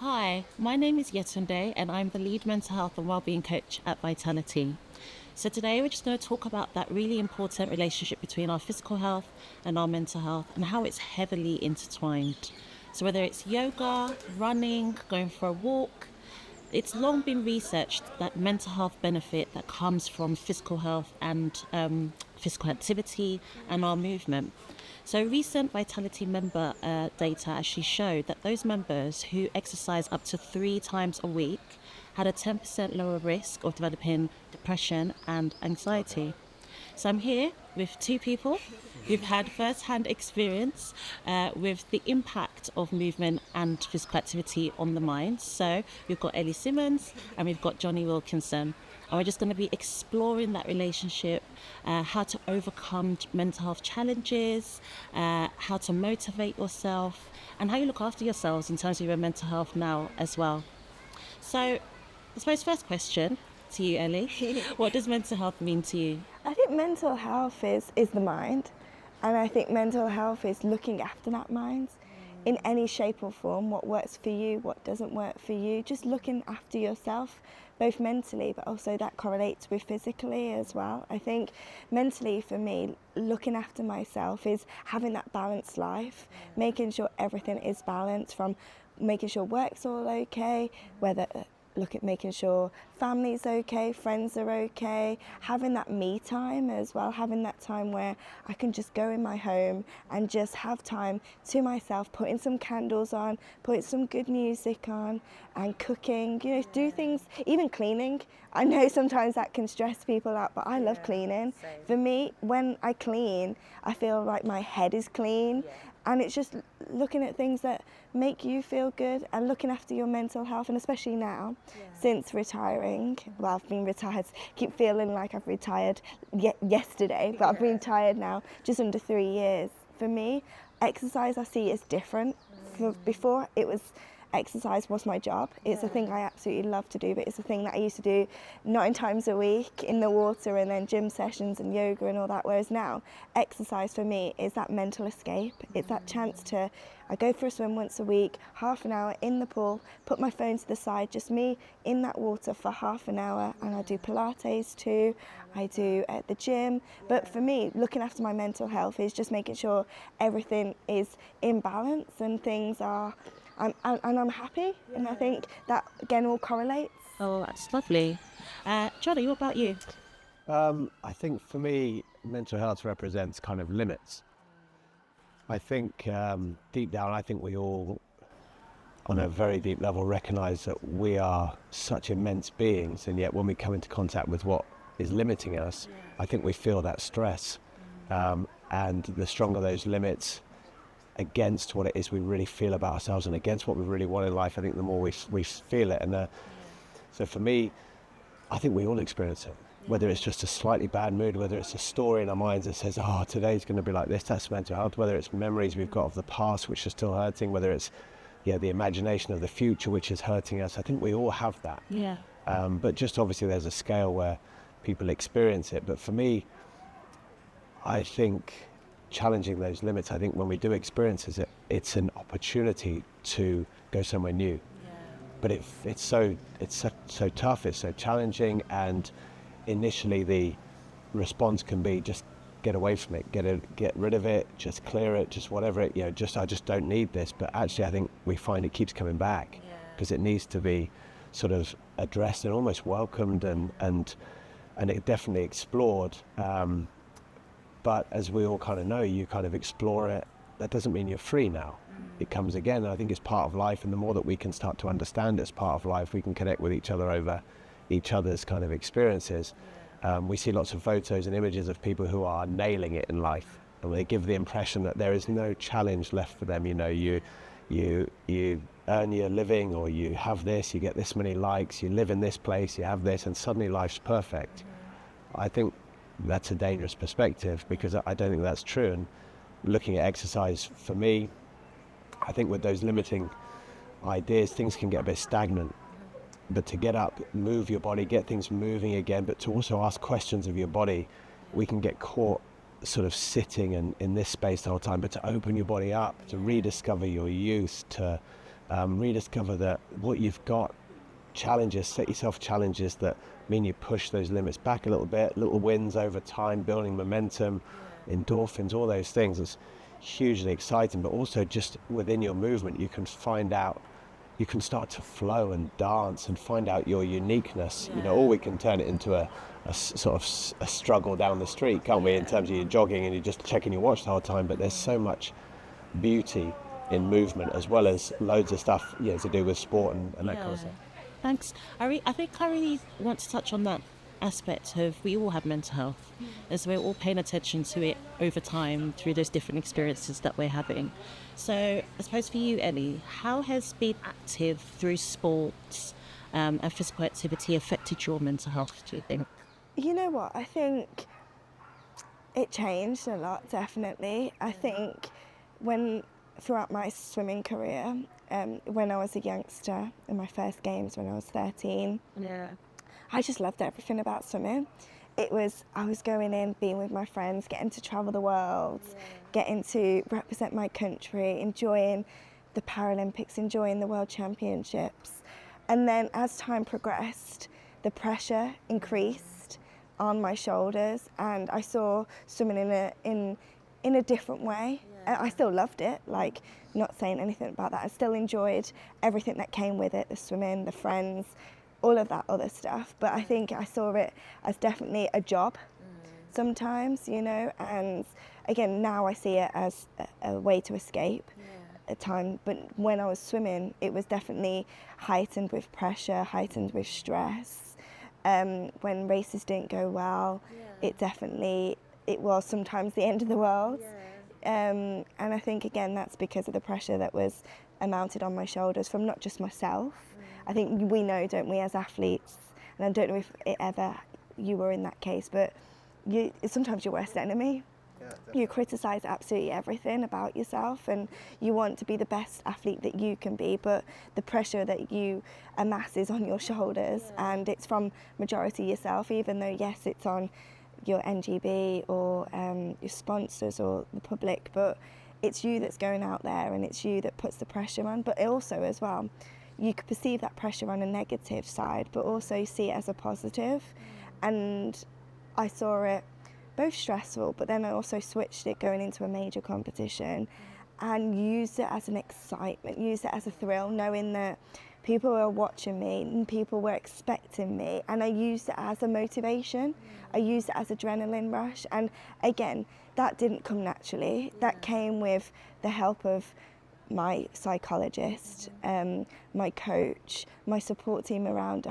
Hi, my name is Yetunde and I'm the lead mental health and wellbeing coach at Vitality. So today we're just going to talk about that really important relationship between our physical health and our mental health and how it's heavily intertwined. So whether it's yoga, running, going for a walk, it's long been researched that mental health benefit that comes from physical health and physical activity and our movement. So recent Vitality member data actually showed that those members who exercise up to 3 times a week had a 10% lower risk of developing depression and anxiety. So I'm here with two people who've had first-hand experience with the impact of movement and physical activity on the mind. So we've got Ellie Simmonds and we've got Jonny Wilkinson. And we're just going to be exploring that relationship, how to overcome mental health challenges, how to motivate yourself, and how you look after yourselves in terms of your mental health now as well. So I suppose first question to you, Ellie. What does mental health mean to you? I think mental health is the mind, and I think mental health is looking after that mind in any shape or form, what works for you, what doesn't work for you, just looking after yourself, both mentally, but also that correlates with physically as well. I think mentally for me, looking after myself is having that balanced life, making sure everything is balanced, from making sure work's all okay, whether look at making sure family's okay, friends are okay, having that me time as well, having that time where I can just go in my home and just have time to myself, putting some candles on, putting some good music on and cooking, do things, even cleaning. I know sometimes that can stress people out, but I love cleaning. Same. For me, when I clean, I feel like my head is clean. And it's just looking at things that make you feel good and looking after your mental health, and especially now, since retiring. Well, I've been retired, keep feeling like I've retired yesterday, but I've been retired now just under 3 years. For me, exercise I see is different. Before, it was exercise was my job. It's a thing I absolutely love to do, but it's a thing that I used to do 9 times a week in the water, and then gym sessions and yoga and all that. Whereas now, exercise for me is that mental escape. It's that chance to, I go for a swim once a week, half an hour in the pool, put my phone to the side, just me in that water for half an hour, and I do Pilates too, I do at the gym. But for me, looking after my mental health is just making sure everything is in balance and things are, I'm happy, and I think that again all correlates. Oh, that's lovely. Jonny, what about you? I think for me, mental health represents kind of limits. I think deep down, I think we all, on a very deep level, recognise that we are such immense beings, and yet when we come into contact with what is limiting us, I think we feel that stress. And the stronger those limits against what it is we really feel about ourselves and against what we really want in life, I think the more we feel it. And so for me, I think we all experience it, whether it's just a slightly bad mood, whether it's a story in our minds that says, oh, today's going to be like this, that's mental health, whether it's memories we've got of the past which are still hurting, whether it's the imagination of the future which is hurting us. I think we all have that. But just obviously there's a scale where people experience it. But for me, I think challenging those limits, I think when we do experience it, it's an opportunity to go somewhere new. But it's so tough, it's so challenging, and initially the response can be just get away from it, get rid of it, just clear it, just whatever it, I just don't need this. But actually I think we find it keeps coming back because it needs to be sort of addressed and almost welcomed and it definitely explored. But as we all kind of know, you kind of explore it. That doesn't mean you're free now. It comes again. I think it's part of life, and the more that we can start to understand it's part of life, we can connect with each other over each other's kind of experiences. We see lots of photos and images of people who are nailing it in life, and they give the impression that there is no challenge left for them. You earn your living, or you have this, you get this many likes, you live in this place, you have this, and suddenly life's perfect. I think that's a dangerous perspective, because I don't think that's true. And looking at exercise, for me, I think with those limiting ideas, things can get a bit stagnant. But to get up, move your body, get things moving again, but to also ask questions of your body, we can get caught sort of sitting in this space the whole time. But to open your body up, to rediscover your youth, to rediscover that what you've got, challenges, set yourself challenges that mean you push those limits back a little bit, little wins over time, building momentum, endorphins, all those things. It's hugely exciting, but also just within your movement, you can find out, you can start to flow and dance and find out your uniqueness. You know, or we can turn it into a sort of a struggle down the street, can't we, in terms of you're jogging and you're just checking your watch the whole time. But there's so much beauty in movement, as well as loads of stuff, you know, to do with sport and that kind of stuff. Thanks. I think I really want to touch on that aspect of we all have mental health, as we're all paying attention to it over time through those different experiences that we're having. So I suppose for you, Ellie, how has being active through sports and physical activity affected your mental health, do you think? You know what, I think it changed a lot, definitely. I think throughout my swimming career, when I was a youngster, in my first games when I was 13, I just loved everything about swimming. I was going in, being with my friends, getting to travel the world, getting to represent my country, enjoying the Paralympics, enjoying the World Championships. And then as time progressed, the pressure increased on my shoulders, and I saw swimming in a different way. I still loved it, like, not saying anything about that. I still enjoyed everything that came with it, the swimming, the friends, all of that other stuff. But I think I saw it as definitely a job sometimes, you know, and again, now I see it as a way to escape at time. But when I was swimming, it was definitely heightened with pressure, heightened with stress. When races didn't go well, it was sometimes the end of the world. And I think, again, that's because of the pressure that was mounted on my shoulders from not just myself. I think we know, don't we, as athletes, and I don't know if you were in that case, but it's sometimes your worst enemy. You criticise absolutely everything about yourself, and you want to be the best athlete that you can be, but the pressure that you amass is on your shoulders, and it's from majority yourself, even though, yes, it's on your NGB or your sponsors or the public, but it's you that's going out there, and it's you that puts the pressure on. But also as well, you could perceive that pressure on a negative side, but also see it as a positive. And I saw it both stressful, but then I also switched it going into a major competition and used it as an excitement, used it as a thrill, knowing that people were watching me and people were expecting me, and I used it as a motivation. I used it as adrenaline rush, and again, that didn't come naturally. That came with the help of my psychologist, my coach, my support team around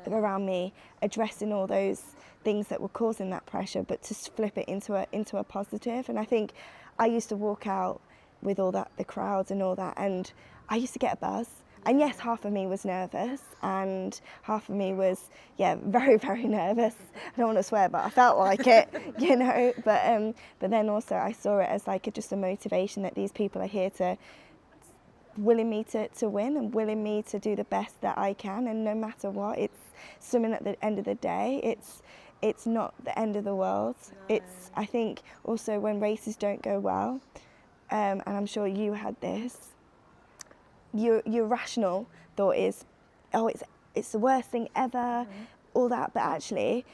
around me, addressing all those things that were causing that pressure, but to flip it into a positive. And I think I used to walk out with all that, the crowds and all that, and I used to get a buzz. And yes, half of me was nervous, and half of me was, very, very nervous. I don't want to swear, but I felt like it, you know. But then also I saw it as like just a motivation that these people are here to, willing me to win and willing me to do the best that I can. And no matter what, it's swimming at the end of the day. It's not the end of the world. No. It's, I think, also when races don't go well, and I'm sure you had this, your rational thought is, oh, it's the worst thing ever, all that, but actually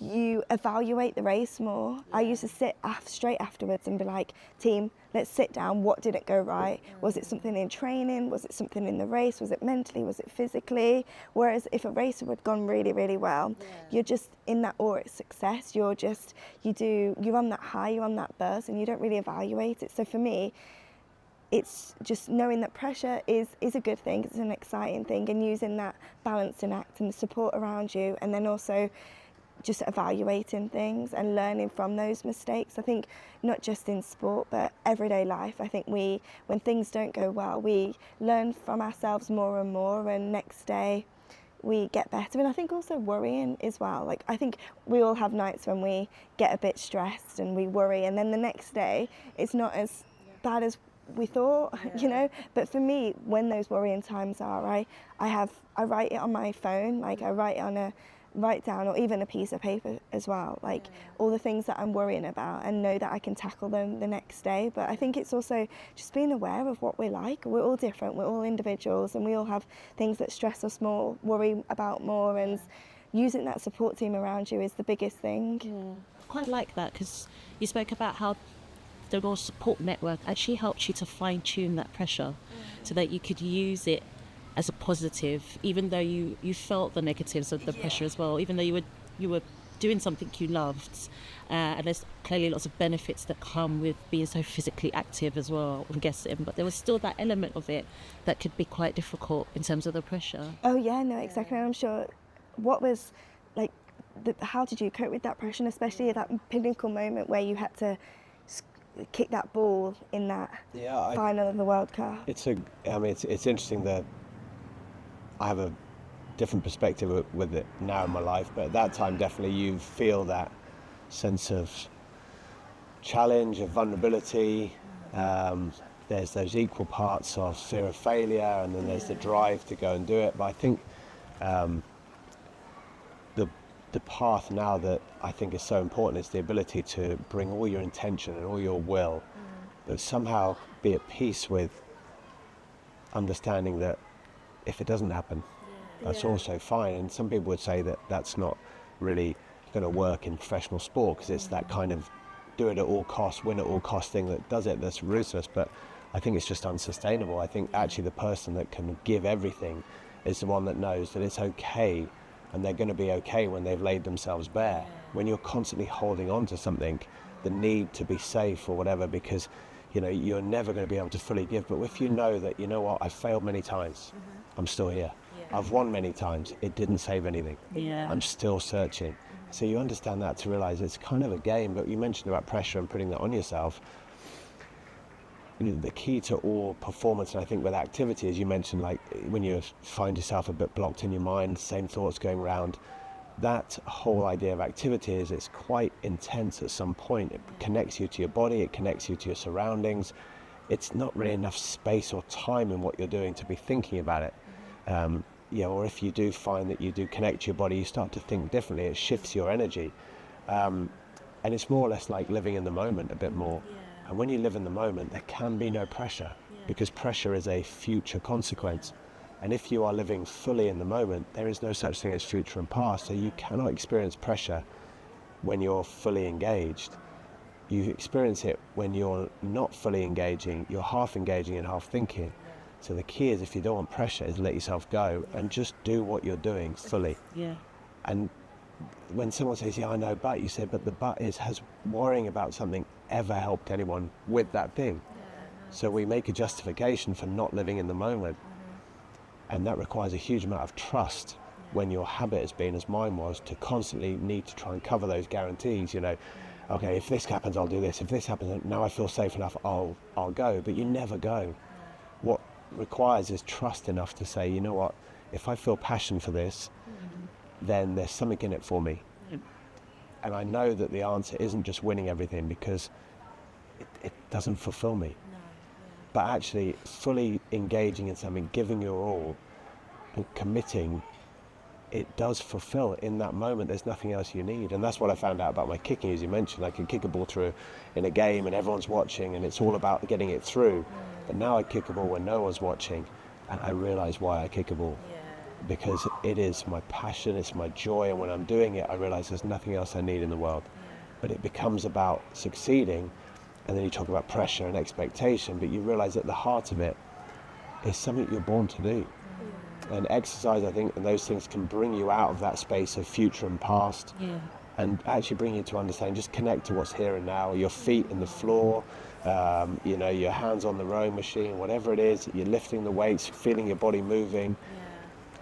you evaluate the race more. I used to sit straight afterwards and be like, team, let's sit down, what didn't go right? Was it something in training? Was it something in the race? Was it mentally? Was it physically? Whereas if a race had gone really, really well, you're just in that awe of success. You're on that high, you're on that buzz, and you don't really evaluate it. So for me, it's just knowing that pressure is a good thing, it's an exciting thing, and using that balancing act and the support around you, and then also just evaluating things and learning from those mistakes. I think not just in sport, but everyday life. I think when things don't go well, we learn from ourselves more and more, and next day we get better. And I think also worrying as well. Like, I think we all have nights when we get a bit stressed and we worry, and then the next day it's not as bad as we thought, you know. But for me, when those worrying times are, I write it on my phone, like I write it on a write down, or even a piece of paper as well, like all the things that I'm worrying about, and know that I can tackle them the next day. But I think it's also just being aware of what we're like. We're all different, we're all individuals, and we all have things that stress us more, worry about more, and using that support team around you is the biggest thing. I quite like that, because you spoke about how the Raw support network actually helped you to fine tune that pressure so that you could use it as a positive, even though you felt the negatives of the pressure as well, even though you were doing something you loved, and there's clearly lots of benefits that come with being so physically active as well, I'm guessing, but there was still that element of it that could be quite difficult in terms of the pressure. Oh yeah, no, exactly. And I'm sure, what was like, how did you cope with that pressure, and especially at that pinnacle moment where you had to kick that ball in that final of the World Cup? It's interesting that I have a different perspective with it now in my life, but at that time definitely you feel that sense of challenge, of vulnerability. There's those equal parts of fear of failure, and then there's the drive to go and do it. But I think the path now that I think is so important is the ability to bring all your intention and all your will, but somehow be at peace with understanding that if it doesn't happen, that's also fine. And some people would say that that's not really going to work in professional sport, because it's that kind of do it at all costs, win at all costs thing that does it, that's ruthless. But I think it's just unsustainable. I think actually the person that can give everything is the one that knows that it's okay, and they're going to be okay when they've laid themselves bare. When you're constantly holding on to something, the need to be safe or whatever, because you're never going to be able to fully give. But if you know that, you know what, I've failed many times, I'm still here. I've won many times, it didn't save anything. I'm still searching. So you understand that, to realize it's kind of a game. But you mentioned about pressure and putting that on yourself. The key to all performance, and I think with activity, as you mentioned, like when you find yourself a bit blocked in your mind, same thoughts going around, that whole idea of activity is it's quite intense at some point. It connects you to your body, it connects you to your surroundings. It's not really enough space or time in what you're doing to be thinking about it. Or if you do find that you do connect to your body, you start to think differently. It shifts your energy. And it's more or less like living in the moment a bit more. And when you live in the moment, there can be no pressure, because pressure is a future consequence. And if you are living fully in the moment, there is no such thing as future and past. So you cannot experience pressure when you're fully engaged. You experience it when you're not fully engaging, you're half engaging and half thinking. So the key is, if you don't want pressure, is let yourself go and just do what you're doing fully. And when someone says, I know, but, you say, but the but is, has worrying about something ever helped anyone with that thing? So we make a justification for not living in the moment. And that requires a huge amount of trust when your habit has been, as mine was, to constantly need to try and cover those guarantees. Okay, if this happens, I'll do this. If this happens, now I feel safe enough, I'll go. But you never go. What requires is trust enough to say, you know what, if I feel passion for this, then there's something in it for me. And I know that the answer isn't just winning everything, because it doesn't fulfill me. But actually fully engaging in something, giving your all and committing, it does fulfill. In that moment, there's nothing else you need. And that's what I found out about my kicking, as you mentioned. I could kick a ball through in a game and everyone's watching, and it's all about getting it through. But now I kick a ball when no one's watching, and I realise why I kick a ball. Because it is my passion, it's my joy, and when I'm doing it, I realise there's nothing else I need in the world. But it becomes about succeeding, and then you talk about pressure and expectation, but you realise at the heart of it is something you're born to do. And exercise, I think, and those things can bring you out of that space of future and past, and actually bring you to understand, just connect to what's here and now, your feet in the floor, your hands on the rowing machine, whatever it is, you're lifting the weights, feeling your body moving.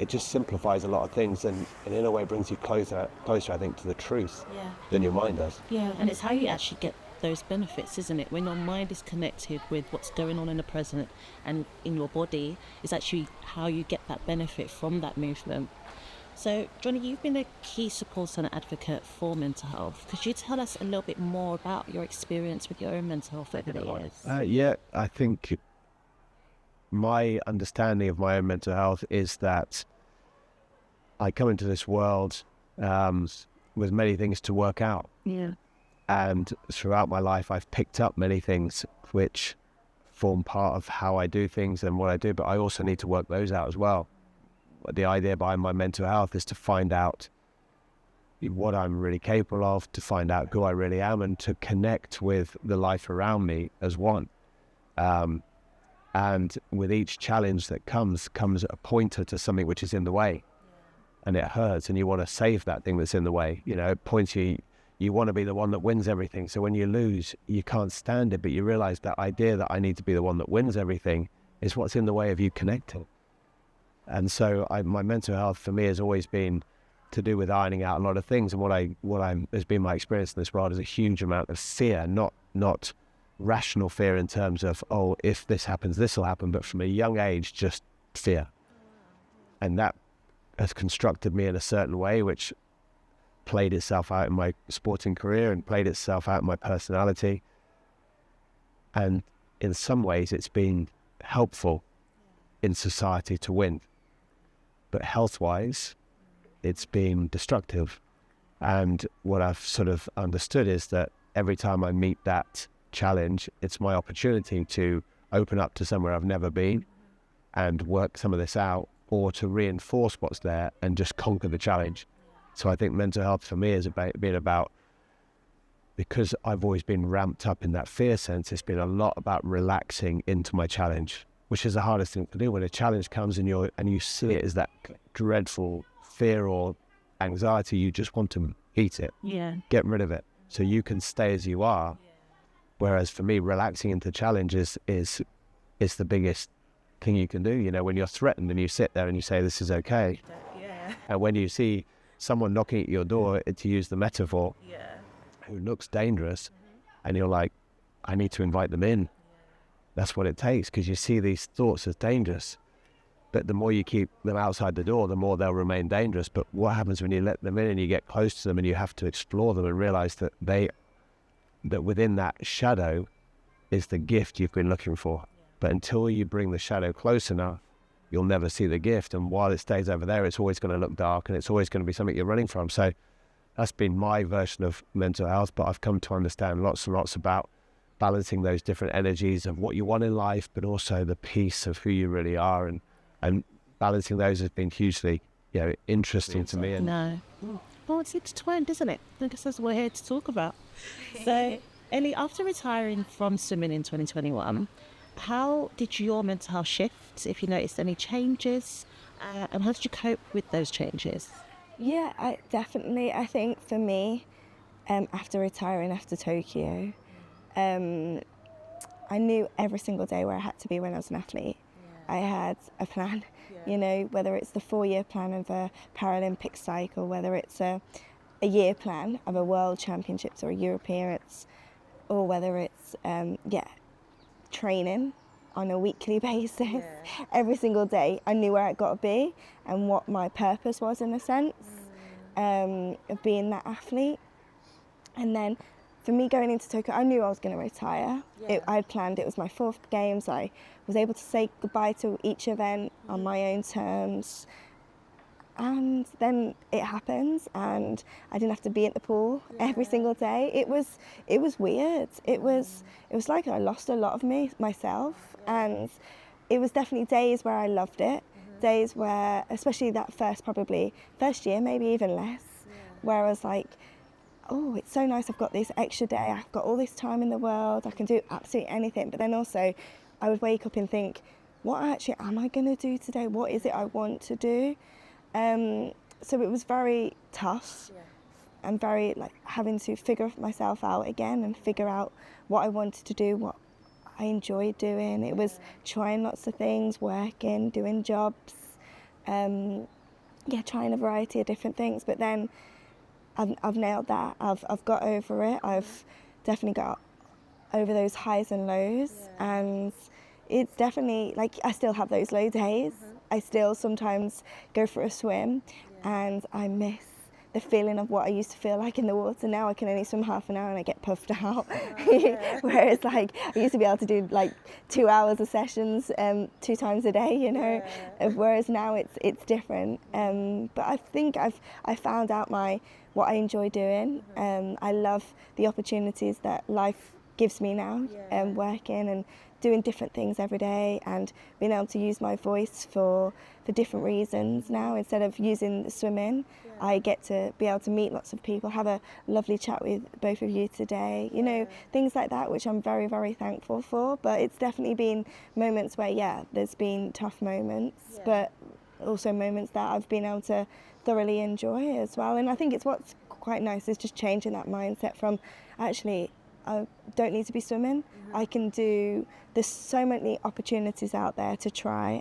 It just simplifies a lot of things, and in a way brings you closer, I think, to the truth than your mind does. And it's how you actually get those benefits, isn't it? When your mind is connected with what's going on in the present and in your body, is actually how you get that benefit from that movement. So, Jonny, you've been a key supporter and advocate for mental health. Could you tell us a little bit more about your experience with your own mental health over the years? I think my understanding of my own mental health is that I come into this world with many things to work out. Yeah. And throughout my life, I've picked up many things which form part of how I do things and what I do, but I also need to work those out as well. The idea behind my mental health is to find out what I'm really capable of, to find out who I really am, and to connect with the life around me as one. And with each challenge that comes a pointer to something which is in the way, and it hurts, and you want to save that thing that's in the way. You know, it points you want to be the one that wins everything. So when you lose, you can't stand it, but you realize that idea that I need to be the one that wins everything is what's in the way of you connecting. And so my mental health for me has always been to do with ironing out a lot of things. And what has been my experience in this world is a huge amount of fear, not rational fear in terms of, oh, if this happens, this will happen, but from a young age, just fear. And that has constructed me in a certain way, which played itself out in my sporting career and played itself out in my personality. And in some ways, it's been helpful in society to win. But health-wise, it's been destructive. And what I've sort of understood is that every time I meet that challenge, it's my opportunity to open up to somewhere I've never been and work some of this out, or to reinforce what's there and just conquer the challenge. So I think mental health for me has been about, because I've always been ramped up in that fear sense, it's been a lot about relaxing into my challenge, which is the hardest thing to do. When a challenge comes and you see it as that dreadful fear or anxiety, you just want to eat it, get rid of it, so you can stay as you are. Whereas for me, relaxing into challenge is the biggest thing you can do. You know, when you're threatened and you sit there and you say, this is okay. And when you see someone knocking at your door, to use the metaphor, who looks dangerous, and you're like, I need to invite them in. That's what it takes, because you see these thoughts as dangerous. But the more you keep them outside the door, the more they'll remain dangerous. But what happens when you let them in and you get close to them and you have to explore them and realize that that within that shadow is the gift you've been looking for. But until you bring the shadow close enough, you'll never see the gift. And while it stays over there, it's always going to look dark, and it's always going to be something you're running from. So that's been my version of mental health. But I've come to understand lots and lots about balancing those different energies of what you want in life, but also the piece of who you really are. And balancing those has been hugely, interesting to me. No. Well, it's intertwined, isn't it? I guess that's what we're here to talk about. So, Ellie, after retiring from swimming in 2021, how did your mental health shift, if you noticed any changes, and how did you cope with those changes? Yeah, I think for me, after retiring after Tokyo, I knew every single day where I had to be when I was an athlete. I had a plan, whether it's the 4-year plan of a Paralympic cycle, whether it's a year plan of a World Championships or a Europeans, or whether it's, training on a weekly basis. Every single day I knew where I'd got to be and what my purpose was, in a sense, of being that athlete. And then for me going into Tokyo, I knew I was going to retire. I had planned, it was my 4th games. I was able to say goodbye to each event on my own terms. And then it happens, and I didn't have to be at the pool every single day. It was weird. It was like I lost a lot of myself, and it was definitely days where I loved it. Days where, especially that first year, maybe even less, where I was like, oh, it's so nice, I've got this extra day, I've got all this time in the world, I can do absolutely anything. But then also I would wake up and think, what actually am I going to do today? What is it I want to do? So it was very tough, and very having to figure myself out again and figure out what I wanted to do, what I enjoyed doing. It was trying lots of things, working, doing jobs, trying a variety of different things. But then I've nailed that. I've got over it. I've definitely got over those highs and lows, and it's definitely I still have those low days. I still sometimes go for a swim and I miss the feeling of what I used to feel like in the water. Now I can only swim half an hour and I get puffed out. Whereas like I used to be able to do like 2 hours of sessions 2 times a day, you know. Whereas now it's different. But I think I found out what I enjoy doing. I love the opportunities that life gives me now, working and doing different things every day and being able to use my voice for different reasons now. Instead of using swimming, I get to be able to meet lots of people, have a lovely chat with both of you today, you know, things like that, which I'm very, very thankful for. But it's definitely been moments where, there's been tough moments, but also moments that I've been able to thoroughly enjoy as well. And I think it's what's quite nice is just changing that mindset from actually I don't need to be swimming. I can do. There's so many opportunities out there to try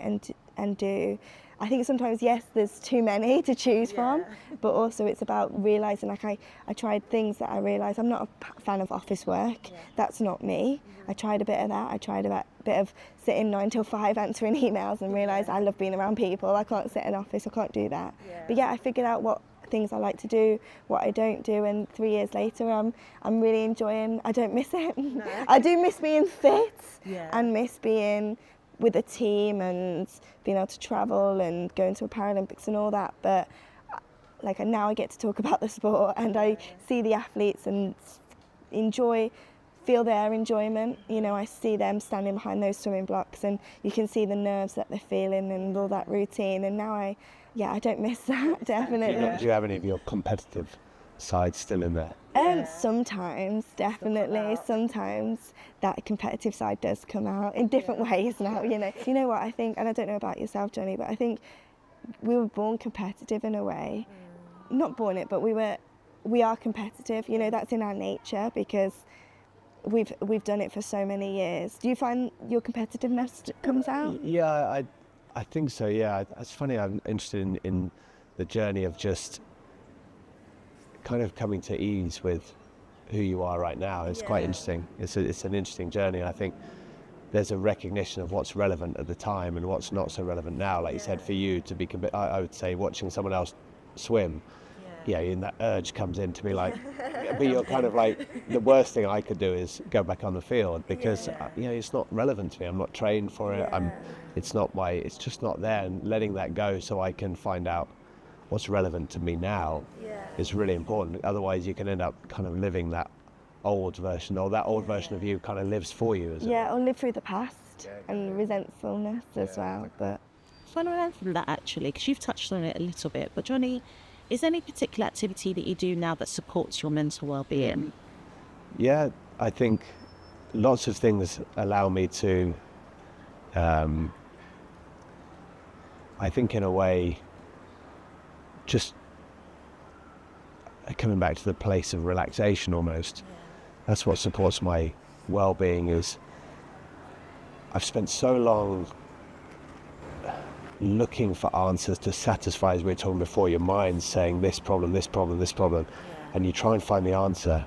and do. I think sometimes there's too many to choose from, but also it's about realising. Like I tried things that I realised I'm not a fan of office work. That's not me. I tried a bit of that. I tried a bit of sitting 9 till 5 answering emails and realised I love being around people. I can't sit in an office. I can't do that. But I figured out what things I like to do, what I don't do, and 3 years later I'm really enjoying. I don't miss it. No. I do miss being fit and miss being with a team and being able to travel and going to a Paralympics and all that, but like now I get to talk about the sport and I see the athletes and feel their enjoyment. You know, I see them standing behind those swimming blocks and you can see the nerves that they're feeling and all that routine, and now I don't miss that, definitely. Do you have any of your competitive side still in there? Sometimes, definitely. Sometimes that competitive side does come out in different ways now, you know. You know what, I think, and I don't know about yourself, Jonny, but I think we were born competitive in a way. Not born it, but we are competitive, you know, that's in our nature because we've done it for so many years. Do you find your competitiveness comes out? Yeah, I think so, yeah. It's funny, I'm interested in the journey of just kind of coming to ease with who you are right now. It's quite interesting. It's an interesting journey. I think there's a recognition of what's relevant at the time and what's not so relevant now. Like you said, for you to be, I would say watching someone else swim, and that urge comes in to be like, but you're kind of like, the worst thing I could do is go back on the field because it's not relevant to me. I'm not trained for it. It's just not there, and letting that go so I can find out what's relevant to me now is really important. Otherwise you can end up kind of living that old version, or that old version of you kind of lives for you. Or live through the past and resentfulness as well. But I want to learn from that actually, because you've touched on it a little bit, but Jonny, is there any particular activity that you do now that supports your mental well-being? Yeah, I think lots of things allow me to, I think in a way, just coming back to the place of relaxation almost. That's what supports my well-being. Is I've spent so long looking for answers to satisfy, as we were talking before, your mind saying this problem, and you try and find the answer,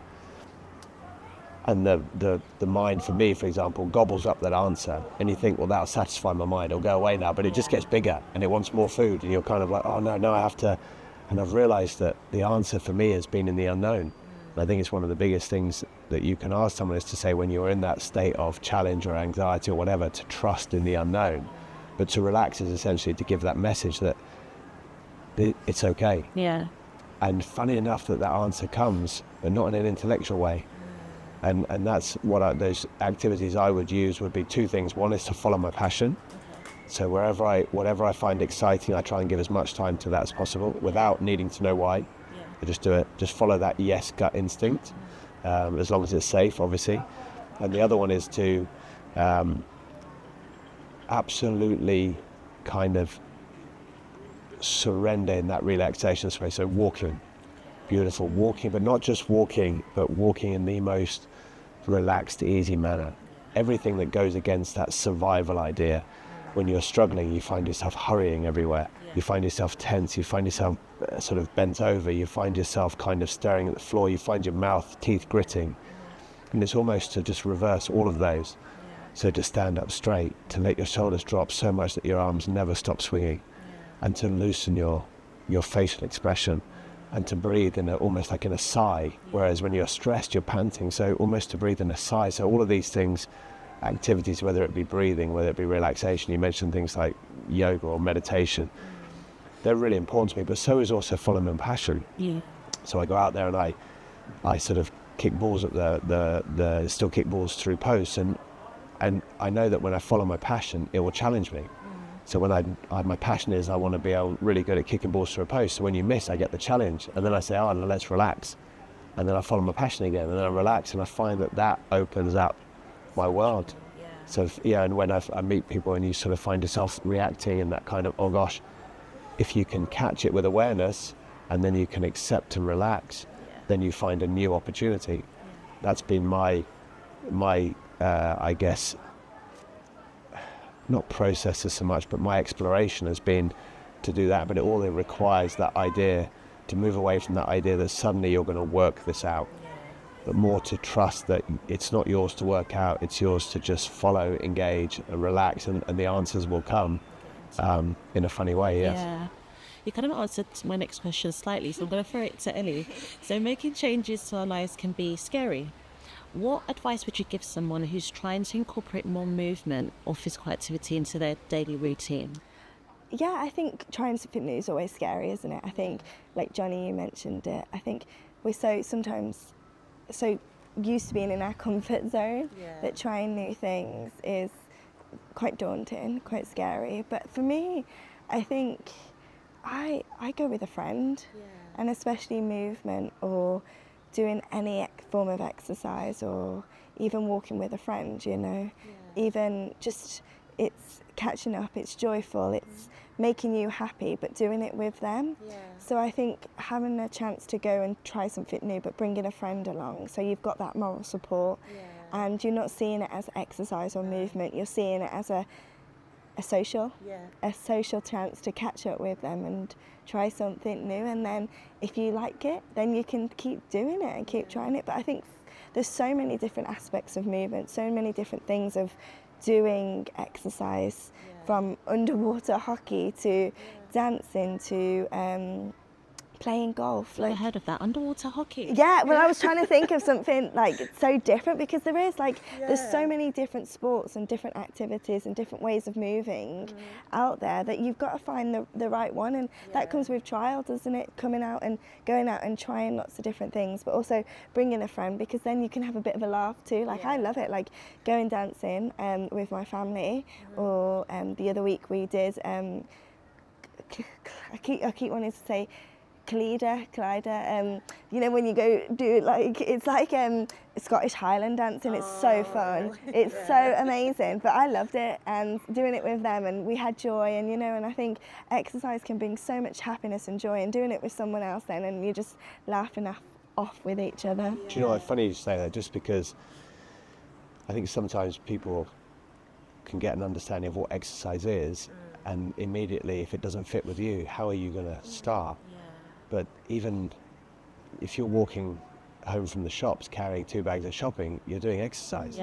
and the mind, for me for example, gobbles up that answer, and you think, well, that'll satisfy my mind, it'll go away now, but it just gets bigger and it wants more food, and you're kind of like, oh no, I have to. And I've realized that the answer for me has been in the unknown. And I think it's one of the biggest things that you can ask someone, is to say, when you're in that state of challenge or anxiety or whatever, to trust in the unknown. But to relax is essentially to give that message that it's okay. Yeah. And funny enough that answer comes, but not in an intellectual way. And that's what those activities I would use would be 2 things. One is to follow my passion. So whatever I find exciting, I try and give as much time to that as possible without needing to know why. I just do it. Just follow that gut instinct, as long as it's safe, obviously. And the other one is to absolutely kind of surrender in that relaxation space. So walking, beautiful walking, but not just walking, but walking in the most relaxed, easy manner. Everything that goes against that survival idea. When you're struggling, you find yourself hurrying everywhere. You find yourself tense, you find yourself sort of bent over, you find yourself kind of staring at the floor, you find your mouth, teeth gritting. And it's almost to just reverse all of those. So to stand up straight, to let your shoulders drop so much that your arms never stop swinging, and to loosen your facial expression, and to breathe in almost like in a sigh, whereas when you're stressed, you're panting. So almost to breathe in a sigh. So all of these things, activities, whether it be breathing, whether it be relaxation, you mentioned things like yoga or meditation, they're really important to me, but so is also following my passion. Yeah. So I go out there and I sort of kick balls at still kick balls through posts, and I know that when I follow my passion, it will challenge me. So when my passion is I want to be really good at kicking balls through a post. So when you miss, I get the challenge, and then I say, oh, no, let's relax, and then I follow my passion again, and then I relax, and I find that opens up my world. Yeah. So and when I meet people and you sort of find yourself reacting in that kind of, oh gosh, if you can catch it with awareness, and then you can accept and relax, then you find a new opportunity. That's been my I guess, not processes so much, but my exploration has been to do that. But it requires that idea, to move away from that idea that suddenly you're going to work this out, but more to trust that it's not yours to work out, it's yours to just follow, engage and relax, and the answers will come in a funny way. Yes. Yeah. You kind of answered my next question slightly, so I'm going to throw it to Ellie. So making changes to our lives can be scary. What advice would you give someone who's trying to incorporate more movement or physical activity into their daily routine? Yeah, I think trying something new is always scary, isn't it? I think, like Jonny, you mentioned it, I think we're sometimes so used to being in our comfort zone that trying new things is quite daunting, quite scary. But for me, I think I go with a friend, and especially movement or doing any form of exercise, or even walking with a friend, even just, it's catching up, it's joyful, it's making you happy, but doing it with them. So I think having a chance to go and try something new, but bringing a friend along, so you've got that moral support, and you're not seeing it as exercise or movement, you're seeing it as a social chance to catch up with them and try something new, and then if you like it, then you can keep doing it and keep trying it. But I think there's so many different aspects of movement, so many different things of doing exercise, from underwater hockey to dancing to playing golf. I've heard of that, underwater hockey. Yeah, well, I was trying to think of something like so different, because there is there's so many different sports and different activities and different ways of moving out there, that you've got to find the right one, and that comes with trial, doesn't it? Coming out and going out and trying lots of different things, but also bringing a friend, because then you can have a bit of a laugh too. I love it, going dancing with my family, or the other week we did I keep wanting to say Clyde, when you go do it's like Scottish Highland dancing. It's so fun. It's so amazing. But I loved it, and doing it with them, and we had joy, and and I think exercise can bring so much happiness and joy, and doing it with someone else then, and you're just laughing off with each other. Do you know what? Funny you say that, just because I think sometimes people can get an understanding of what exercise is, and immediately, if it doesn't fit with you, how are you going to start? But even if you're walking home from the shops carrying 2 bags of shopping, you're doing exercise.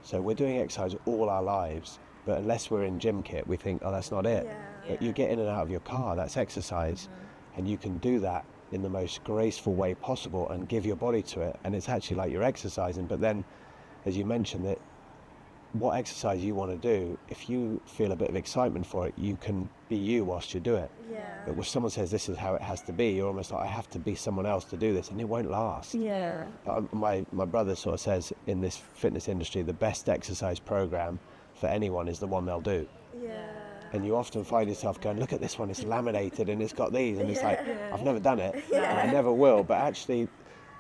So we're doing exercise all our lives, but unless we're in gym kit, we think, oh, that's not it. But you get in and out of your car, that's exercise. And you can do that in the most graceful way possible and give your body to it. And it's actually like you're exercising. But then, as you mentioned, that what exercise you want to do, if you feel a bit of excitement for it, you can be you whilst you do it. But when someone says this is how it has to be, you're almost like, I have to be someone else to do this, and it won't last. My brother sort of says, in this fitness industry, the best exercise program for anyone is the one they'll do. And you often find yourself going, look at this one, it's laminated and it's got these, and it's like, I've never done it, and I never will. But actually,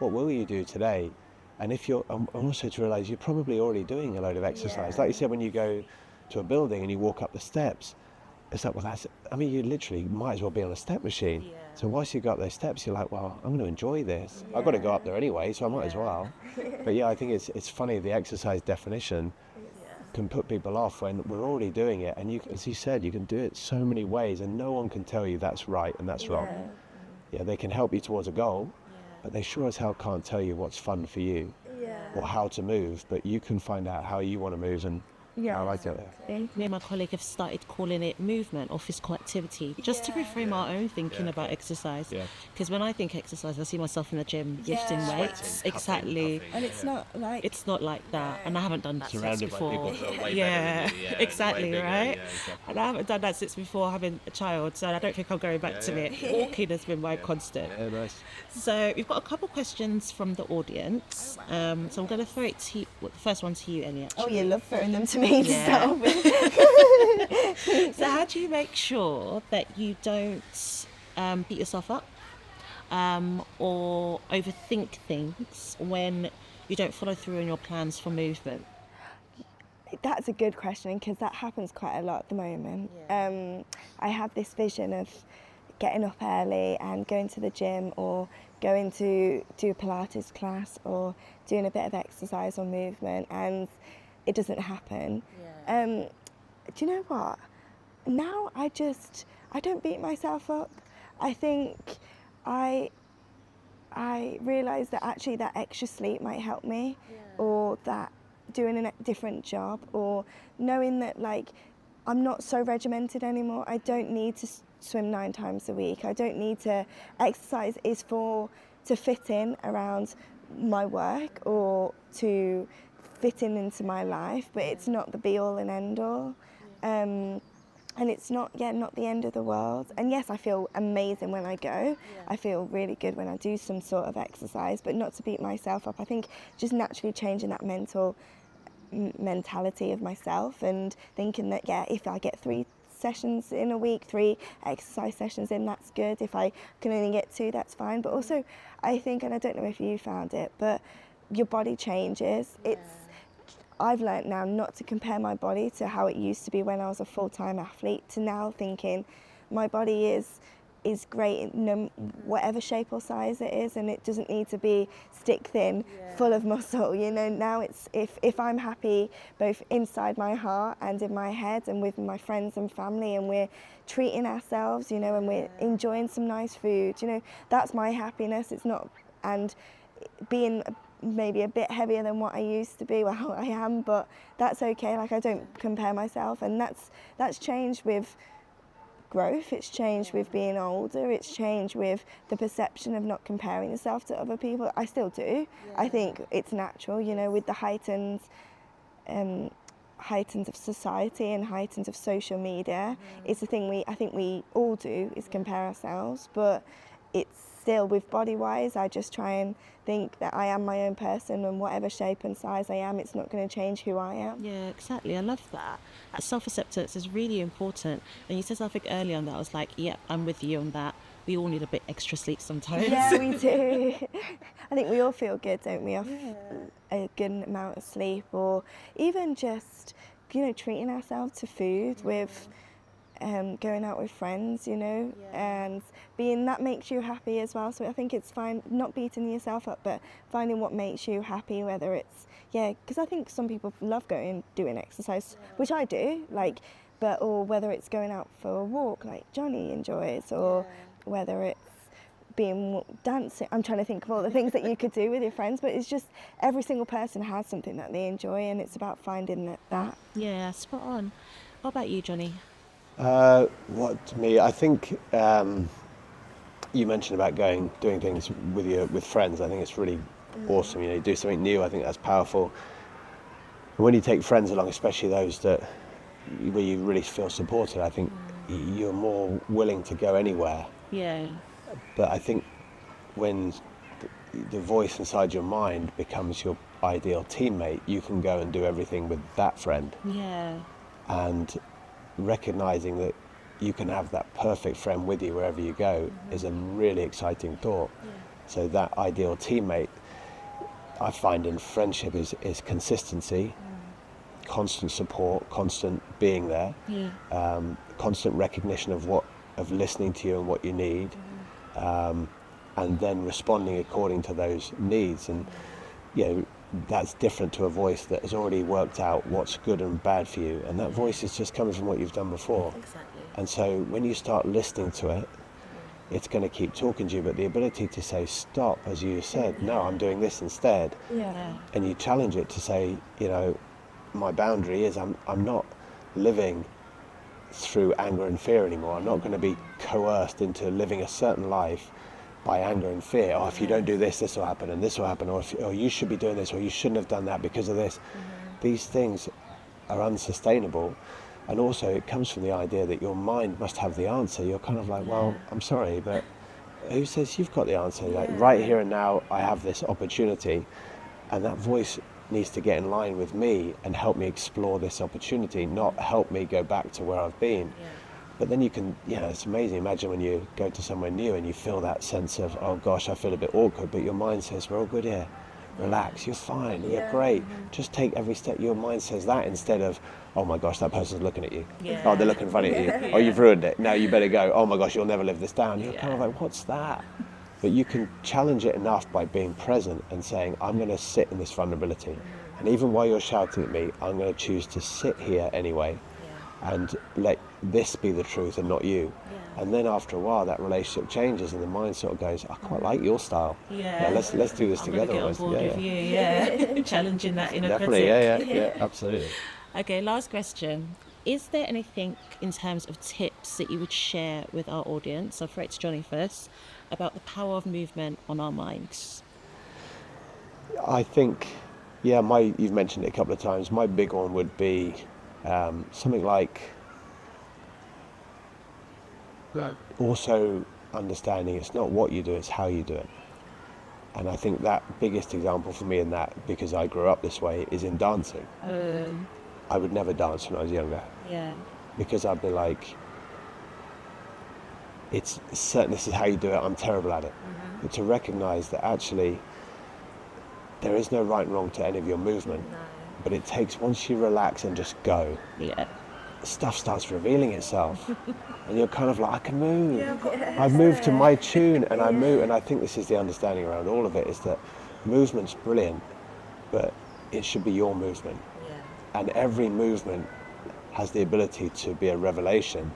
what will you do today? And if you're also to realise you're probably already doing a load of exercise. Like you said, when you go to a building and you walk up the steps, it's like, well, you literally might as well be on a step machine. So whilst you've got those steps, you're like, well, I'm going to enjoy this. I've got to go up there anyway, so I might as well. But I think it's funny, the exercise definition can put people off when we're already doing it. And as you said, you can do it so many ways, and no one can tell you that's right and that's wrong. They can help you towards a goal, but they sure as hell can't tell you what's fun for you or how to move. But you can find out how you want to move, and Yeah. I like it. Me and my colleague have started calling it movement or physical activity, just to reframe our own thinking about exercise. Yeah. Because when I think exercise, I see myself in the gym lifting Yeah. weights. Exactly. And it's not like It's not like that, and I haven't done that Surrounded since by before. people who are way Yeah, better than you, exactly, way bigger, right? yeah, exactly. And I haven't done that since before having a child, so I don't think I'm going back to it. Walking has been my constant. Yeah, nice. So we've got a couple questions from the audience. So I'm going to throw it to you, the first one to you, Ellie. Actually. oh, you love throwing them to me to Yeah. start with. So how do you make sure that you don't beat yourself up or overthink things when you don't follow through on your plans for movement? That's a good question because that happens quite a lot at the moment. I have this vision of getting up early and going to the gym or going to do a Pilates class or doing a bit of exercise or movement, and it doesn't happen. Do you know what? Now I don't beat myself up. I think I realise that actually that extra sleep might help me, or that doing a different job, or knowing that like I'm not so regimented anymore. I don't need to swim 9 times a week. I don't need to exercise is to fit in around my work or to fit in into my life, but it's not the be all and end all. And it's not the end of the world. And yes, I feel amazing when I go. I feel really good when I do some sort of exercise, but not to beat myself up. I think just naturally changing that mentality of myself and thinking that, if I get 3 sessions in a week, 3 exercise sessions in, that's good. If I can only get 2, that's fine. But also, I think, and I don't know if you found it, but your body changes. I've learnt now not to compare my body to how it used to be when I was a full-time athlete, to now thinking my body is great in whatever shape or size it is, and it doesn't need to be stick thin, full of muscle. Now it's if I'm happy both inside my heart and in my head and with my friends and family, and we're treating ourselves, and we're enjoying some nice food, that's my happiness. It's not, and being maybe a bit heavier than what I used to be. Well, I am, but that's okay. Like, I don't compare myself, and that's changed with growth. It's changed with being older. It's changed with the perception of not comparing yourself to other people. I still do. I think it's natural, with the heightened of society and heightened of social media. It's a thing I think we all do, is compare ourselves, but it's still, with body-wise, I just try and think that I am my own person, and whatever shape and size I am, it's not going to change who I am. Yeah, exactly. I love that. That self-acceptance is really important. And you said something earlier on that I was like, yep, I'm with you on that. We all need a bit extra sleep sometimes. Yeah, we do. I think we all feel good, don't we, off a good amount of sleep, or even just, treating ourselves to food with going out with friends, and that makes you happy as well. So I think it's fine not beating yourself up, but finding what makes you happy, whether it's, because I think some people love doing exercise, which I do, or whether it's going out for a walk like Jonny enjoys, or whether it's dancing. I'm trying to think of all the things that you could do with your friends, but it's just every single person has something that they enjoy, and it's about finding that. Yeah, spot on. What about you, Jonny? What to me, I think you mentioned about doing things with friends. I think it's really awesome. You do something new. I think that's powerful. And when you take friends along, especially those where you really feel supported, I think you're more willing to go anywhere. Yeah. But I think when the voice inside your mind becomes your ideal teammate, you can go and do everything with that friend. Yeah. And recognizing that you can have that perfect friend with you wherever you go is a really exciting thought. So that ideal teammate, I find in friendship, is consistency, constant support, constant being there, constant recognition of listening to you and what you need, and then responding according to those needs. And that's different to a voice that has already worked out what's good and bad for you, and that voice is just coming from what you've done before. Exactly. And so when you start listening to it, it's going to keep talking to you, but the ability to say stop, as you said, no, I'm doing this instead, and you challenge it to say, my boundary is I'm not living through anger and fear anymore. I'm not going to be coerced into living a certain life by anger and fear. Oh, if you don't do this, this will happen, and this will happen, or you should be doing this, or you shouldn't have done that because of this. These things are unsustainable, and also it comes from the idea that your mind must have the answer. You're kind of like, well, I'm sorry, but who says you've got the answer? Like right here and now, I have this opportunity, and that voice needs to get in line with me and help me explore this opportunity, not help me go back to where I've been. But then you can, it's amazing. Imagine when you go to somewhere new and you feel that sense of, oh gosh, I feel a bit awkward, but your mind says, we're all good here. Relax, you're fine, you're great. Just take every step. Your mind says that instead of, oh my gosh, that person's looking at you. Oh, they're looking funny at you. Oh, you've ruined it. Now you better go. Oh my gosh, you'll never live this down. You're kind of like, what's that? But you can challenge it enough by being present and saying, I'm going to sit in this vulnerability. And even while you're shouting at me, I'm going to choose to sit here anyway and let this be the truth and not you. And then after a while, that relationship changes and the mind sort of goes, I quite like your style. Let's do this together. Get on board with you, challenging that inner critic. Definitely, yeah, absolutely. Okay, last question. Is there anything in terms of tips that you would share with our audience, I'll throw it to Jonny first, about the power of movement on our minds? I think, you've mentioned it a couple of times. My big one would be something like also understanding it's not what you do, it's how you do it. And I think that biggest example for me in that, because I grew up this way, is in dancing. I would never dance when I was younger. Because I'd be like, it's certain this is how you do it, I'm terrible at it. But to recognise that actually there is no right and wrong to any of your movement, but it takes, once you relax and just go, stuff starts revealing itself. And you're kind of like, I can move. I move to my tune and I move. And I think this is the understanding around all of it, is that movement's brilliant, but it should be your movement. And every movement has the ability to be a revelation,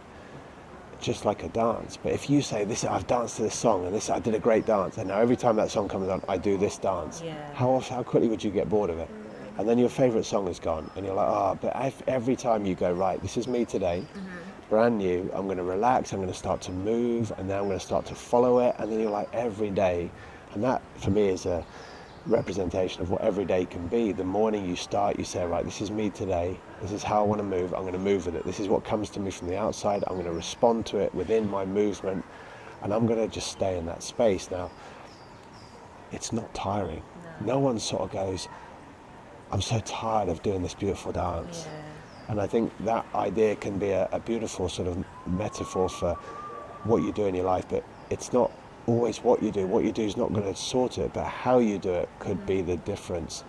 just like a dance. But if you say, I've danced to this song and I did a great dance, and now every time that song comes on, I do this dance. How quickly would you get bored of it? And then your favourite song is gone, and you're like, but every time you go, right, this is me today, brand new, I'm going to relax, I'm going to start to move, and then I'm going to start to follow it, and then you're like, every day. And that, for me, is a representation of what every day can be. The morning you start, you say, right, this is me today, this is how I want to move, I'm going to move with it. This is what comes to me from the outside, I'm going to respond to it within my movement, and I'm going to just stay in that space. Now, it's not tiring. No one sort of goes, I'm so tired of doing this beautiful dance. And I think that idea can be a beautiful sort of metaphor for what you do in your life, but it's not always what you do. What you do is not going to sort it, but how you do it could be the difference,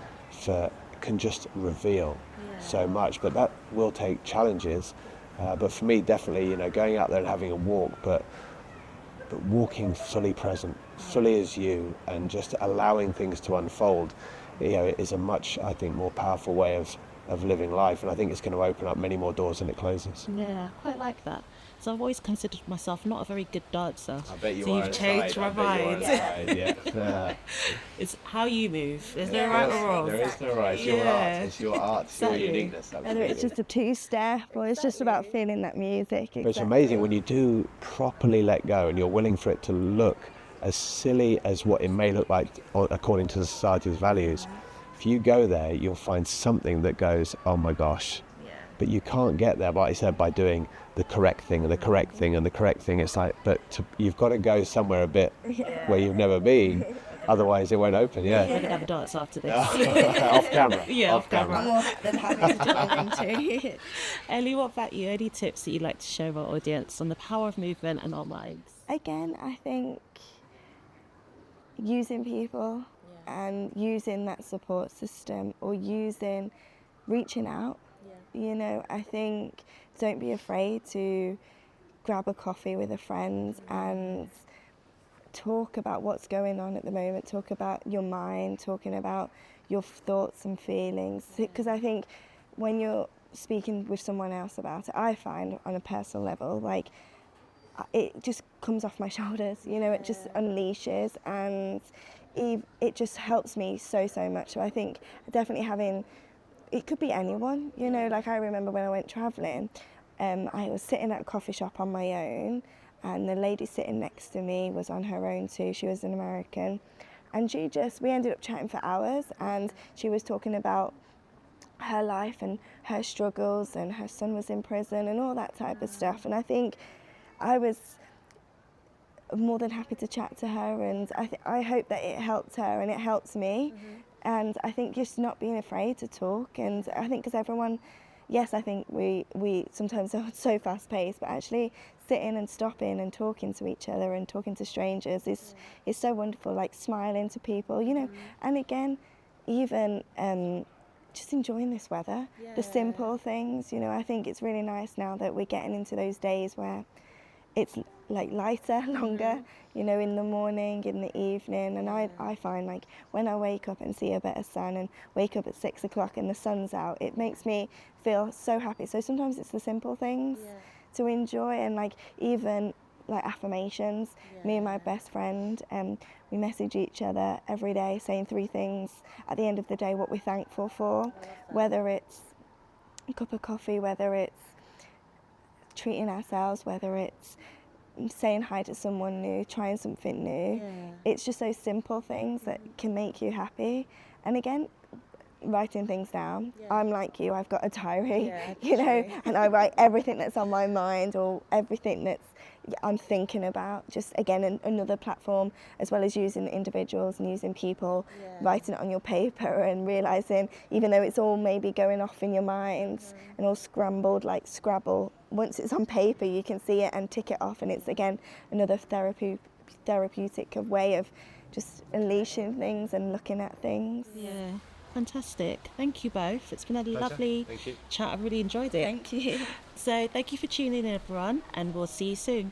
can just reveal so much. But that will take challenges. But for me, definitely, going out there and having a walk, but walking fully present, fully as you, and just allowing things to unfold, is a much, I think, more powerful way of living life, and I think it's going to open up many more doors than it closes. Yeah, I quite like that. So I've always considered myself not a very good dancer. I bet you so are. You've changed my mind. It's how you move. There's no right or wrong. There is no right. It's your art. It's your art. It's your uniqueness. Absolutely. Whether it's just a two-step or it's just about feeling that music. But it's amazing when you do properly let go and you're willing for it to look as silly as what it may look like according to society's values. If you go there, you'll find something that goes, oh my gosh. But you can't get there, like I said, by doing the correct thing and the correct thing and the correct thing. It's like, you've got to go somewhere a bit where you've never been. Otherwise, it won't open. We're going to have a dance after this. Off camera. Off camera. I'm more than happy to join into. Ellie, what about you? Any tips that you'd like to share with our audience on the power of movement and our minds? Again, I think using people and using that support system, or reaching out. I think don't be afraid to grab a coffee with a friend and talk about what's going on at the moment, talk about your mind, talking about your thoughts and feelings. Because I think when you're speaking with someone else about it, I find on a personal level, like, it just comes off my shoulders, it just unleashes, and it just helps me so much. So I think definitely having it could be anyone, you know, like I remember when I went travelling, I was sitting at a coffee shop on my own, and the lady sitting next to me was on her own too. She was an American, and we ended up chatting for hours, and she was talking about her life and her struggles, and her son was in prison and all that type of stuff. And I think I was more than happy to chat to her, and I hope that it helped her and it helps me. And I think just not being afraid to talk, and I think because everyone, yes, I think we sometimes are so fast paced, but actually sitting and stopping and talking to each other and talking to strangers is so wonderful, like smiling to people, you know. And again, even just enjoying this weather, the simple things, you know. I think it's really nice now that we're getting into those days where it's like lighter, longer, you know, in the morning, in the evening. And I find like when I wake up and see a bit of sun and wake up at 6 o'clock and the sun's out, it makes me feel so happy. So sometimes it's the simple things to enjoy, and like even like affirmations. Me and my best friend, we message each other every day saying 3 things at the end of the day what we're thankful for, whether it's a cup of coffee, whether it's treating ourselves, whether it's saying hi to someone new, trying something new. It's just those simple things that can make you happy. And again, writing things down. I'm like you, I've got a diary, you know, and I write everything that's on my mind or everything that's I'm thinking about. Just again, another platform, as well as using individuals and using people, writing it on your paper and realising, even though it's all maybe going off in your mind and all scrambled like Scrabble, once it's on paper you can see it and tick it off, and it's again another therapeutic way of just unleashing things and looking at things. Fantastic. Thank you both. It's been a lovely chat. I really enjoyed it. Thank you. So thank you for tuning in, everyone, and we'll see you soon.